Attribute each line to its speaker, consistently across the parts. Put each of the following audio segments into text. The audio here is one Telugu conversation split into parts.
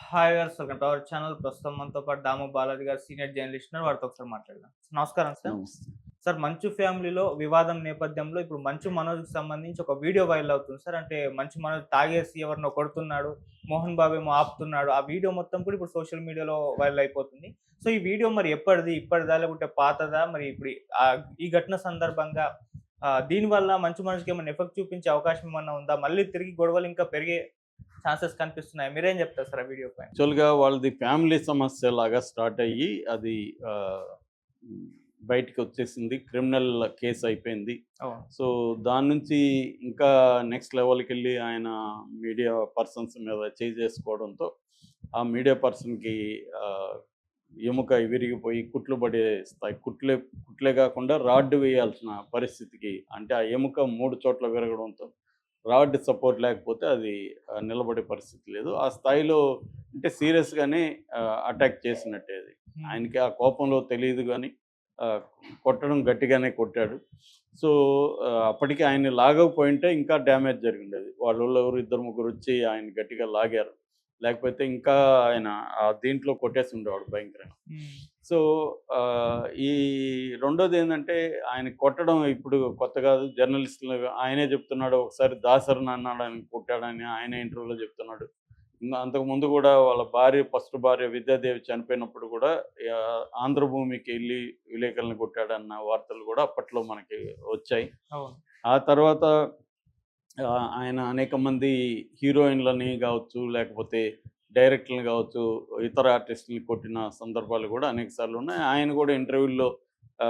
Speaker 1: హాయ్ గారు, వెల్కమ్ టు అవర్ ఛానల్. ప్రస్తుతం మనతో పాటు దాము బాలాజీ గారు సీనియర్ జర్నలిస్ట్ ఉన్నారు. వారితో ఒకసారి మాట్లాడదాం. నమస్కారం సార్.
Speaker 2: నమస్తే.
Speaker 1: సార్, 'మంచు ఫ్యామిలీలో' వివాదం నేపథ్యంలో ఇప్పుడు 'మంచు మనోజ్‌కి' సంబంధించి ఒక వీడియో వైరల్ అవుతుంది సార్. అంటే 'మంచు మనోజ్' తాగేసి ఎవరినో కొడుతున్నాడు. మోహన్ బాబు ఏమో ఆపుతున్నాడు. ఆ వీడియో మొత్తం కూడా ఇప్పుడు సోషల్ మీడియాలో వైరల్ అయిపోతుంది. సో, ఈ వీడియో మరి ఎప్పటిది? ఇప్పటిదా? లేకుంటే పాతదా? మరి ఇప్పుడు ఈ ఘటన సందర్భంగా దీనివల్ల 'మంచు మనోజ్‌కి' ఏమైనా ఎఫెక్ట్ చూపించే అవకాశం ఏమన్నా ఉందా? మళ్ళీ తిరిగి గొడవలు ఇంకా పెరిగే ఛాన్సెస్ కనిపిస్తున్నాయా? మీరేం చెప్తారు సార్ ఆ వీడియో పైన?
Speaker 2: యాక్చువల్‌గా వాళ్ళది ఫ్యామిలీ సమస్యలాగా స్టార్ట్ అయ్యి అది ఆహ్, హ్మ్, బయటికొచ్చేసింది. క్రిమినల్ కేస్ అయిపోయింది.
Speaker 1: అవును.
Speaker 2: సో, దాని నుంచి ఇంకా నెక్స్ట్ లెవెల్‌కెళ్ళి ఆయన మీడియా పర్సన్స్ మీద చేసుకోవడంతో, ఆ మీడియా పర్సన్‌కి ఆహ్, ఎముక విరిగిపోయి కుట్లు పడే స్థాయి కుట్లే కాకుండా రాడ్ వేయాల్సిన పరిస్థితికి అంటే ఆ ఎముక 3 చోట్ల విరగడంతో రాడ్ సపోర్ట్ లేకపోతే అది నిలబడే పరిస్థితి లేదు. ఆ స్థాయిలో అంటే సీరియస్‌గానే అటాక్ చేసినట్టే అది.
Speaker 1: హ్మ్.
Speaker 2: ఆయనకి ఆ కోపంలో తెలీదు గానీ ఆహ్, కొట్టడం గట్టిగానే కొట్టాడు. సో, అప్పటికి ఆయన్ని లాగకపోయుంటే ఇంకా డ్యామేజ్ జరిగుండేది. వాళ్ళోళ్ళు ఎవరో ఇద్దరు ముగ్గురొచ్చి ఆయన్ని గట్టిగా లాగారు. లేకపోతే ఇంకా ఆయన దీంట్లో కొట్టేసి ఉండేవాడు భయంకరంగా.
Speaker 1: హ్మ్.
Speaker 2: సో, ఈ రెండోదేందంటే ఆయన కొట్టడం ఇప్పుడు కొత్త కాదు. జర్నలిస్ట్‌లు ఆయనే చెప్తున్నాడు. ఒకసారి దాసరిని అన్నాడని కొట్టాడని ఆయనే ఇంటర్వ్యూలో చెప్తున్నాడు. అంతకుముందు గూడా వాళ్ళ భార్య ఫస్ట్ భార్య విద్యాదేవి చనిపోయినప్పుడు గూడా ఆంధ్రభూమికెళ్ళి విలేకరులను కొట్టాడన్న వార్తలు గూడా అప్పట్లో మనకి వచ్చాయి.
Speaker 1: అవును.
Speaker 2: ఆ తర్వాత ఆయన అనేక మంది హీరోయిన్‌లని గావచ్చు, లేకపోతే డైరెక్టర్‌లని గావచ్చు, ఇతర ఆర్టిస్ట్‌లని కొట్టిన సందర్భాలు గూడా అనేక సార్లున్నాయి. ఆయన గూడా ఇంటర్వ్యూల్లో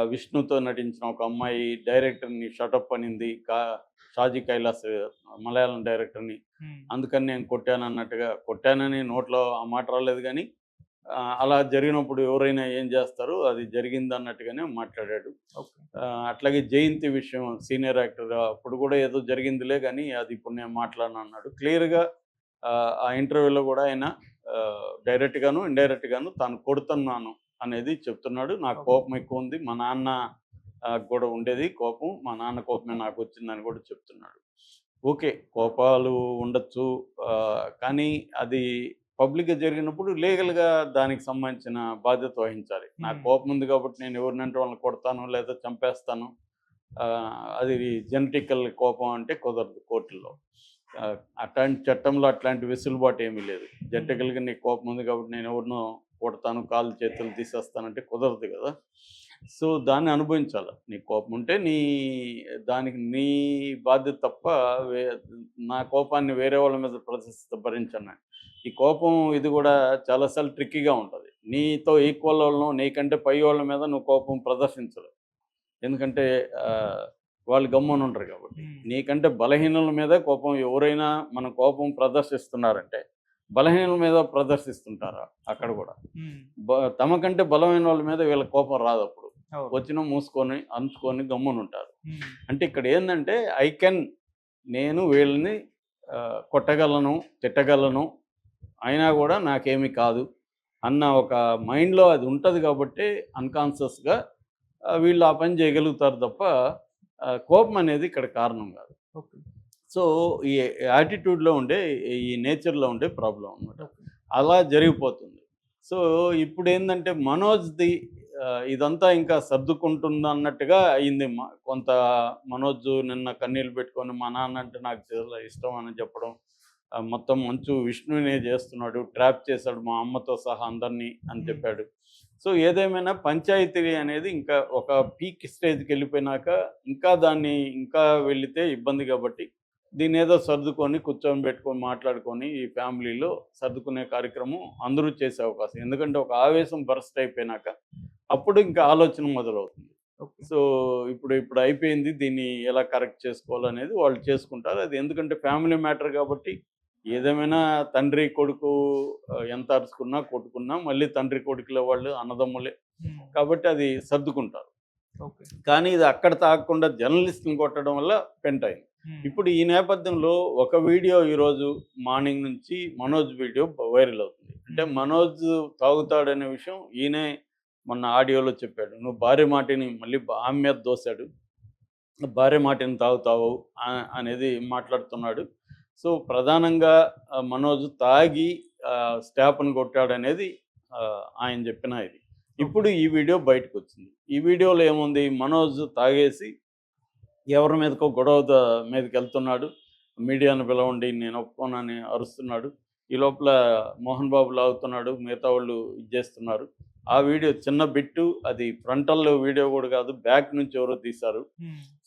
Speaker 2: విష్ణుతో నటించిన ఒక అమ్మాయి డైరెక్టర్‌ని షటప్ అనింది. షాజీ కైలాస్ మలయాళం డైరెక్టర్‌ని.
Speaker 1: హ్మ్.
Speaker 2: అందుకని నేను కొట్టానన్నట్టుగా కొట్టానని నోట్లో ఆ మాట రాలేదు గానీ, అలా జరిగినప్పుడు ఎవరైనా ఏం జేస్తారు? అది జరిగిందన్నట్టుగానే మాట్లాడాడు.
Speaker 1: ఓకే.
Speaker 2: అట్లాగే 'జయంతి' విషయం సీనియర్ యాక్టర్ అప్పుడు గూడా ఏదో జరిగిందిలే గానీ, అది ఇప్పుడు నేను మాట్లాడనన్నాడు. క్లియర్‌గా ఆ ఇంటర్వ్యూలో గూడా ఆయన డైరెక్ట్‌గాను, ఇండైరెక్ట్‌గాను తాను కొడుతున్నాను అనేది చెప్తున్నాడు. నాకు
Speaker 1: ఓకే.
Speaker 2: కోపం ఎక్కువుంది. మా నాన్న గూడా ఉండేది కోపం. మా నాన్న కోపమే నాకొచ్చిందని గూడా చెప్తున్నాడు. ఓకే. కోపాలు ఉండొచ్చు. కానీ అది పబ్లిక్‌గా జరిగినప్పుడు లీగల్‌గా దానికి సంబంధించిన బాధ్యత వహించాలి. నాకు
Speaker 1: హ్మ్.
Speaker 2: కోపం ఉంది కాబట్టి నేను ఎవరినంటే వాళ్ళని కొడతాను లేదా చంపేస్తాను. అది జెనెటికల్ కోపం అంటే కుదరదు కోర్టుల్లో. అట్లాంటి చట్టంలో అట్లాంటి వెసులుబాటు ఏమీ లేదు.
Speaker 1: హ్మ్.
Speaker 2: జెనెటికల్‌గా నీకు కోపం ఉంది కాబట్టి నేను ఎవరినో కొడతాను, కాళ్ళు చేతులు తీసేస్తానంటే కుదరదు గదా! సో, దాన్ని అనుభవించాల. నీకు కోపం ఉంటే దానికి నీ బాధ్యత తప్ప వే నా కోపాన్ని వేరే వాళ్ళ మీద ప్రదర్శిస్తే భరించను. ఈ కోపం ఇది గూడా చాలా సార్లు ట్రిక్కీగా ఉంటది. నీతో ఈక్వల్ ఓళ్ళనో, నీకంటే పై వాళ్ళ మీద నువ్వు కోపం ప్రదర్శించలేవు. ఎందుకంటే ఆహ్, వాళ్ళు గమ్మునుండరు గాబట్టి.
Speaker 1: హ్మ్.
Speaker 2: నీకంటే బలహీనుల మీద కోపం ఎవరైనా మన కోపం ప్రదర్శిస్తున్నారంటే, బలహీనుల మీద ప్రదర్శిస్తుంటారా అక్కడ గూడా.
Speaker 1: హ్మ్.
Speaker 2: తమకంటే బలమైన వాళ్ళ మీద వీళ్ళకి కోపం రాదప్పుడు.
Speaker 1: అవును.
Speaker 2: వచ్చినా మూసుకొని, అంచుకొని గమ్మునుంటారు.
Speaker 1: హ్మ్.
Speaker 2: అంటే ఇక్కడేందంటే నేను వీళ్ళని కొట్టగలను, తిట్టగలను, అయినా గూడా నాకేమి కాదు అన్న ఒక మైండ్‌లో అది ఉంటది గాబట్టే అన్‌కాన్షియస్‌గా వీళ్ళు ఆ పని జేయగలుగుతారు తప్ప కోపం అనేది ఇక్కడ కారణం గాదు.
Speaker 1: ఓకే.
Speaker 2: సో, ఈ యాటిట్యూడ్‌లో ఉండే, ఈ నేచర్‌లో ఉండే ప్రాబ్లమ్ అనమాట.
Speaker 1: ఓకే.
Speaker 2: అలా జరిగిపోతుంది. సో, ఇప్పుడేందంటే మనోజ్‌ది ఇదంతా ఇంకా సర్దుకుంటుందన్నట్టుగా అయింది. కొంత మనోజ్ నిన్న కన్నీళ్లు పెట్టుకొని మా నాన్నంటే నాకు చాలా ఇష్టం అని చెప్పడం. మొత్తం మంచు విష్ణునే జేస్తున్నాడు. ట్రాప్ చేశాడు మా అమ్మతో సహా అందరిని అని
Speaker 1: హ్మ్.
Speaker 2: చెప్పాడు. సో, ఏదేమైనా పంచాయతీ అనేది ఇంకా ఒక పీక్ స్టేజ్‌కెళ్ళిపోయినాక ఇంకా వెళితే ఇబ్బంది గాబట్టి, దీన్నేదో సర్దుకొని, కూర్చొని పెట్టుకొని, మాట్లాడుకొని ఈ ఫ్యామిలీలో సర్దుకునే కార్యక్రమం అందరూ చేసే అవకాశం. ఎందుకంటే ఒక ఆవేశం బర్స్ట్ అయిపోయినాక, అప్పుడు ఇంకా ఆలోచన మొదలవుతుంది.
Speaker 1: ఓకే.
Speaker 2: సో, ఇప్పుడు అయిపోయింది. దీన్ని ఎలా కరెక్ట్ చేసుకోవాలనేది వాళ్ళు చేసుకుంటారు. అది ఎందుకంటే ఫ్యామిలీ మ్యాటర్ గాబట్టి, ఏదేమైనా తండ్రి, కొడుకు ఎంత అరుచుకున్నా, కొట్టుకున్నా మళ్ళీ తండ్రి, కొడుకుల వాళ్ళు అన్నదమ్ములే.
Speaker 1: హ్మ్.
Speaker 2: కాబట్టి అది సర్దుకుంటారు.
Speaker 1: ఓకే.
Speaker 2: కానీ ఇది అక్కడ తాగకుండా జర్నలిస్ట్‌ని కొట్టడం వల్ల పెంటయింది.
Speaker 1: హ్మ్.
Speaker 2: ఇప్పుడు ఈ నేపథ్యంలో ఒక వీడియో ఈరోజు మార్నింగ్ నుంచి మనోజ్ వీడియో వైరల్ అవుతుంది. అంటే
Speaker 1: హ్మ్.
Speaker 2: మనోజ్ తాగుతాడనే విషయం ఈయనే మొన్న ఆడియోలో చెప్పాడు. నువ్వు భార్య మాటని మళ్ళీ ఆమె మీద దోసాడు. భార్య మాటని తాగుతావు అనేది మాట్లాడుతున్నాడు. సో, ప్రధానంగా మనోజ్ తాగి స్టాప్ని కొట్టాడనేది ఆయన చెప్పిన ఇది. ఇప్పుడు ఈ వీడియో బయటకు వచ్చింది. ఈ వీడియోలో ఏముంది, మనోజ్ తాగేసి ఎవరి మీదకో గొడవ మీదకి వెళ్తున్నాడు. మీడియాను పిలవండి నేను ఒప్పుకోనని అరుస్తున్నాడు. ఈ లోపల మోహన్ బాబు లాగుతున్నాడు, మిగతా వాళ్ళు ఇది చేస్తున్నారు. ఆ వీడియో చిన్న బిట్టు, అది ఫ్రంటల్ వీడియో కూడా కాదు, బ్యాక్ నుంచి ఎవరో తీశారు.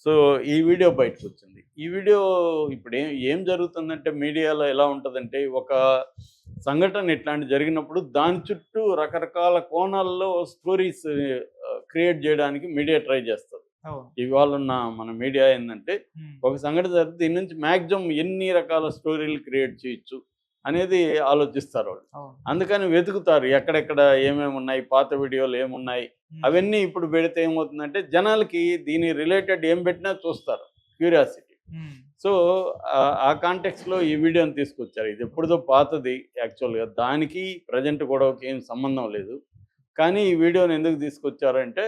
Speaker 2: సో ఈ వీడియో బయటకు వచ్చింది. ఈ వీడియో ఇప్పుడు ఏం జరుగుతుందంటే మీడియాలో ఎలా ఉంటుందంటే, ఒక సంఘటన ఇట్లాంటి జరిగినప్పుడు దాని చుట్టూ రకరకాల కోణాల్లో స్టోరీస్ క్రియేట్ చేయడానికి మీడియా ట్రై చేస్తుంది. ఇవాళ ఉన్న మన మీడియా ఏంటంటే, ఒక సంఘటన జరిగితే దీని నుంచి మ్యాక్సిమం ఎన్ని రకాల స్టోరీలు క్రియేట్ చేయొచ్చు అనేది ఆలోచిస్తారు వాళ్ళు. అందుకని వెతుకుతారు ఎక్కడెక్కడ ఏమేమి ఉన్నాయి, పాత వీడియోలు ఏమున్నాయి, అవన్నీ ఇప్పుడు పెడితే ఏమవుతుందంటే జనాలకి దీని రిలేటెడ్ ఏం పెట్టినా చూస్తారు, క్యూరియాసిటీ. సో ఆ కాంటెక్స్లో ఈ వీడియోని తీసుకొచ్చారు. ఇది ఎప్పుడుదో పాతది యాక్చువల్గా, దానికి ప్రజెంట్ గొడవకి ఏం సంబంధం లేదు. కానీ ఈ వీడియోని ఎందుకు తీసుకొచ్చారంటే,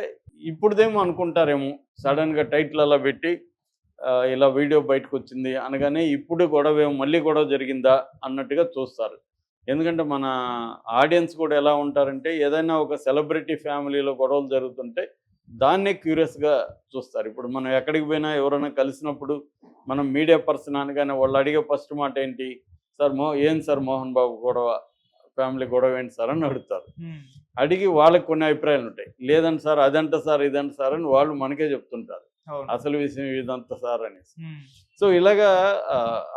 Speaker 2: ఇప్పుడుదేమో అనుకుంటారేమో సడన్గా టైటిల్ అలా పెట్టి ఇలా వీడియో బయటకు వచ్చింది అనగానే ఇప్పుడు గొడవ మళ్ళీ గొడవ జరిగిందా అన్నట్టుగా చూస్తారు. ఎందుకంటే మన ఆడియన్స్ కూడా ఎలా ఉంటారంటే, ఏదైనా ఒక సెలబ్రిటీ ఫ్యామిలీలో గొడవలు జరుగుతుంటే దాన్నే క్యూరియస్గా చూస్తారు. ఇప్పుడు మనం ఎక్కడికి పోయినా ఎవరైనా కలిసినప్పుడు మనం మీడియా పర్సన్ అనగానే వాళ్ళు అడిగే ఫస్ట్ మాట ఏంటి, సార్ ఏం సార్ మోహన్ బాబు గొడవ, ఫ్యామిలీ గొడవ ఏంటి సార్ అని అడుగుతారు. అడిగి వాళ్ళకి కొన్ని అభిప్రాయాలు ఉంటాయి. లేదండి సార్, అదంట సార్, ఇదంట సార్ అని వాళ్ళు మనకే చెప్తుంటారు అసలు విషయం ఇదంతా సార్ అనేసి. సో ఇలాగా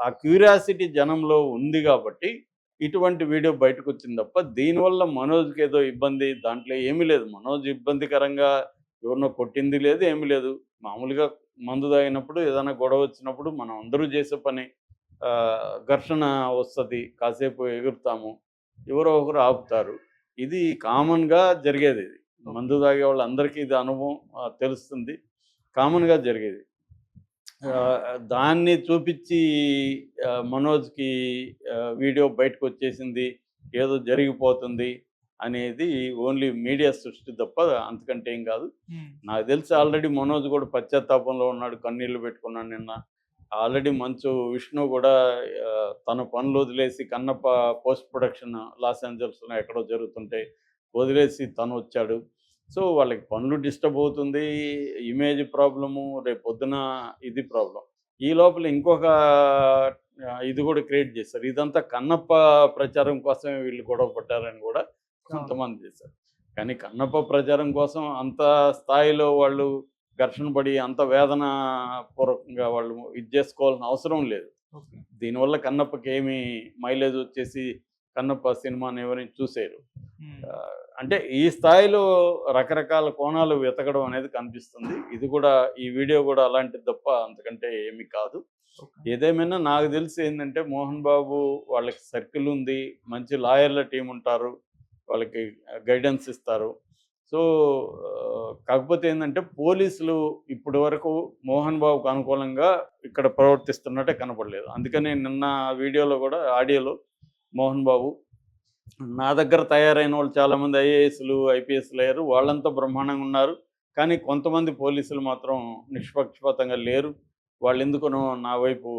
Speaker 2: ఆ క్యూరియాసిటీ జనంలో ఉంది కాబట్టి ఇటువంటి వీడియో బయటకు వచ్చింది తప్ప, దీనివల్ల మనోజ్కి ఏదో ఇబ్బంది దాంట్లో ఏమీ లేదు. మనోజ్ ఇబ్బందికరంగా ఎవరినో కొట్టింది లేదు, ఏమీ లేదు. మామూలుగా మందు తాగినప్పుడు ఏదైనా గొడవ వచ్చినప్పుడు మనం అందరూ చేసే పని, ఘర్షణ వస్తుంది, కాసేపు ఎగురుతాము, ఎవరో ఒకరు ఆపుతారు. ఇది కామన్గా జరిగేది. ఇది మందు తాగే వాళ్ళందరికీ ఇది అనుభవం తెలుస్తుంది, కామన్గా జరిగేది. దాన్ని చూపించి మనోజ్కి వీడియో బయటకు వచ్చేసింది, ఏదో జరిగిపోతుంది అనేది ఓన్లీ మీడియా సృష్టి తప్ప అంతకంటే ఏం కాదు. నాకు తెలిసి ఆల్రెడీ మనోజ్ కూడా పశ్చాత్తాపంలో ఉన్నాడు, కన్నీళ్లు పెట్టుకున్నాడు నిన్న. ఆల్రెడీ మంచు విష్ణు కూడా తన పనులు వదిలేసి, కన్నప్ప పోస్ట్ ప్రొడక్షన్ లాస్ ఏంజల్స్లో ఎక్కడో జరుగుతుంటే వదిలేసి తను వచ్చాడు. సో వాళ్ళకి పనులు డిస్టర్బ్ అవుతుంది, ఇమేజ్ ప్రాబ్లము, రేపు పొద్దున ఇది ప్రాబ్లం. ఈ లోపల ఇంకొక ఇది కూడా క్రియేట్ చేశారు. ఇదంతా కన్నప్ప ప్రచారం కోసమే వీళ్ళు గొడవ పడ్డారని కూడా కొంతమంది చేశారు. కానీ కన్నప్ప ప్రచారం కోసం అంత స్థాయిలో వాళ్ళు ఘర్షణ పడి అంత వేదన పూర్వకంగా వాళ్ళు ఇది చేసుకోవాల్సిన అవసరం లేదు. దీనివల్ల కన్నప్పకి ఏమి మైలేజ్ వచ్చేసి కన్నప్ప సినిమాని ఎవరిని చూసేరు. అంటే ఈ స్థాయిలో రకరకాల కోణాలు వెతకడం అనేది కనిపిస్తుంది. ఇది కూడా, ఈ వీడియో కూడా అలాంటిది తప్ప అంతకంటే ఏమీ కాదు. ఏదేమైనా నాకు తెలిసి ఏంటంటే, మోహన్ బాబు వాళ్ళకి సర్కిల్ ఉంది, మంచి లాయర్ల టీం ఉంటారు, వాళ్ళకి గైడెన్స్ ఇస్తారు. సో కాకపోతే ఏంటంటే, పోలీసులు ఇప్పటి వరకు మోహన్ బాబుకు అనుకూలంగా ఇక్కడ ప్రవర్తిస్తున్నట్టే కనపడలేదు. అందుకని నిన్న వీడియోలో కూడా, ఆడియోలో మోహన్ బాబు, నా దగ్గర తయారైన వాళ్ళు చాలామంది ఐఏఎస్లు ఐపీఎస్లు అయ్యారు, వాళ్ళంతా బ్రహ్మాండంగా ఉన్నారు, కానీ కొంతమంది పోలీసులు మాత్రం నిష్పక్షపాతంగా లేరు, వాళ్ళు ఎందుకునో నా వైపు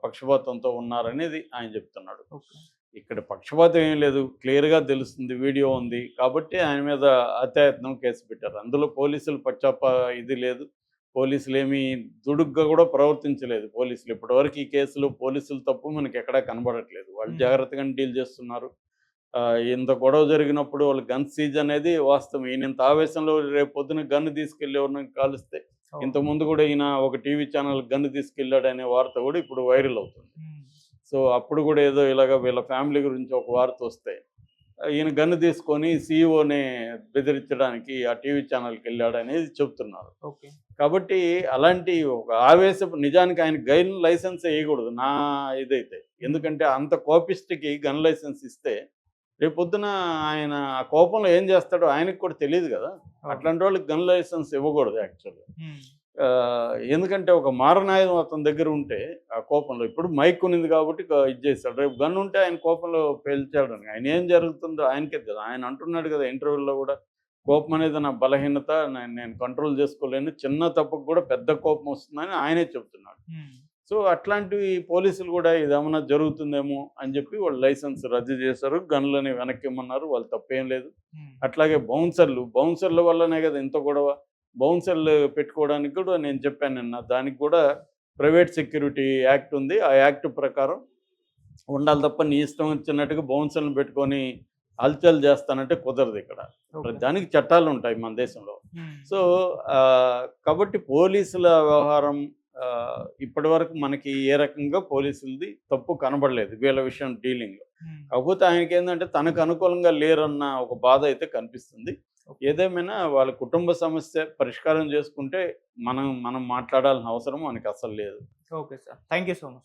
Speaker 2: పక్షపాతంతో ఉన్నారనేది ఆయన చెప్తున్నాడు. ఇక్కడ పక్షపాతం ఏం లేదు, క్లియర్గా తెలుస్తుంది, వీడియో ఉంది కాబట్టి ఆయన మీద అత్యాయత్నం కేసు పెట్టారు. అందులో పోలీసులు ఇది లేదు, పోలీసులు ఏమీ దుడుగ్గా కూడా ప్రవర్తించలేదు. పోలీసులు ఇప్పటివరకు ఈ కేసులో పోలీసులు తప్పు మనకి ఎక్కడా కనబడట్లేదు, వాళ్ళు జాగ్రత్తగానే డీల్ చేస్తున్నారు. ఇంత గొడవ జరిగినప్పుడు వాళ్ళు గన్ సీజ్ అనేది వాస్తవం. ఈయన ఇంత ఆవేశంలో రేపు పొద్దున గన్ను తీసుకెళ్ళి ఎవరిని కాలుస్తే, ఇంతకుముందు కూడా ఈయన ఒక టీవీ ఛానల్ గన్ను తీసుకెళ్ళాడు అనే వార్త కూడా ఇప్పుడు వైరల్ అవుతుంది. సో అప్పుడు కూడా ఏదో ఇలాగ వీళ్ళ ఫ్యామిలీ గురించి ఒక వార్త వస్తే ఈయన గన్ను తీసుకొని సీఈఓని బెదిరించడానికి ఆ టీవీ ఛానల్కి వెళ్ళాడు అనేది చెప్తున్నారు. కాబట్టి అలాంటి ఒక ఆవేశపు, నిజానికి ఆయన గన్ లైసెన్స్ వేయకూడదు నా ఇదైతే. ఎందుకంటే అంత కోపిస్ట్కి గన్ లైసెన్స్ ఇస్తే రేపు పొద్దున ఆయన ఆ కోపంలో ఏం చేస్తాడో ఆయనకు కూడా తెలియదు కదా. అట్లాంటి వాళ్ళకి గన్ లైసెన్స్ ఇవ్వకూడదు యాక్చువల్గా. ఎందుకంటే ఒక మారణాయుధం అతని దగ్గర ఉంటే ఆ కోపంలో, ఇప్పుడు మైక్ ఉన్నది కాబట్టి ఇది చేస్తాడు, రేపు గన్ ఉంటే ఆయన కోపంలో పేల్చాడు అని ఆయన ఏం జరుగుతుందో ఆయనకే కదా. ఆయన అంటున్నాడు కదా ఇంటర్వ్యూలో కూడా, కోపం అనేది నా బలహీనత, నేను కంట్రోల్ చేసుకోలేను, చిన్న తప్పుకు కూడా పెద్ద కోపం వస్తుందని ఆయనే చెప్తున్నాడు. సో అట్లాంటివి పోలీసులు కూడా ఇదేమన్నా జరుగుతుందేమో అని చెప్పి వాళ్ళు లైసెన్స్ రద్దు చేశారు, గన్లని వెనక్కి ఇమ్మన్నారు. వాళ్ళు తప్పేం లేదు. అట్లాగే బౌన్సర్ల వల్లనే కదా ఇంత గొడవ. బౌన్సర్లు పెట్టుకోవడానికి కూడా నేను చెప్పాను నిన్న, దానికి కూడా ప్రైవేట్ సెక్యూరిటీ యాక్ట్ ఉంది. ఆ యాక్ట్ ప్రకారం ఉండాలి తప్ప నీ ఇష్టం వచ్చినట్టుగా బౌన్సర్లను పెట్టుకొని హల్చల్ చేస్తానంటే కుదరదు ఇక్కడ. దానికి చట్టాలు ఉంటాయి మన దేశంలో. సో కాబట్టి పోలీసుల వ్యవహారం ఇప్పటివరకు మనకి ఏ రకంగా పోలీసులది తప్పు కనబడలేదు వీళ్ళ విషయం డీలింగ్లో. కాకపోతే ఆయనకి ఏంటంటే తనకు అనుకూలంగా లేరన్న ఒక బాధ అయితే కనిపిస్తుంది. ఏదేమైనా వాళ్ళ కుటుంబ సమస్య పరిష్కారం చేసుకుంటే మనం మాట్లాడాల్సిన అవసరం మనకి అసలు లేదు.
Speaker 1: Okay sir, thank you so much.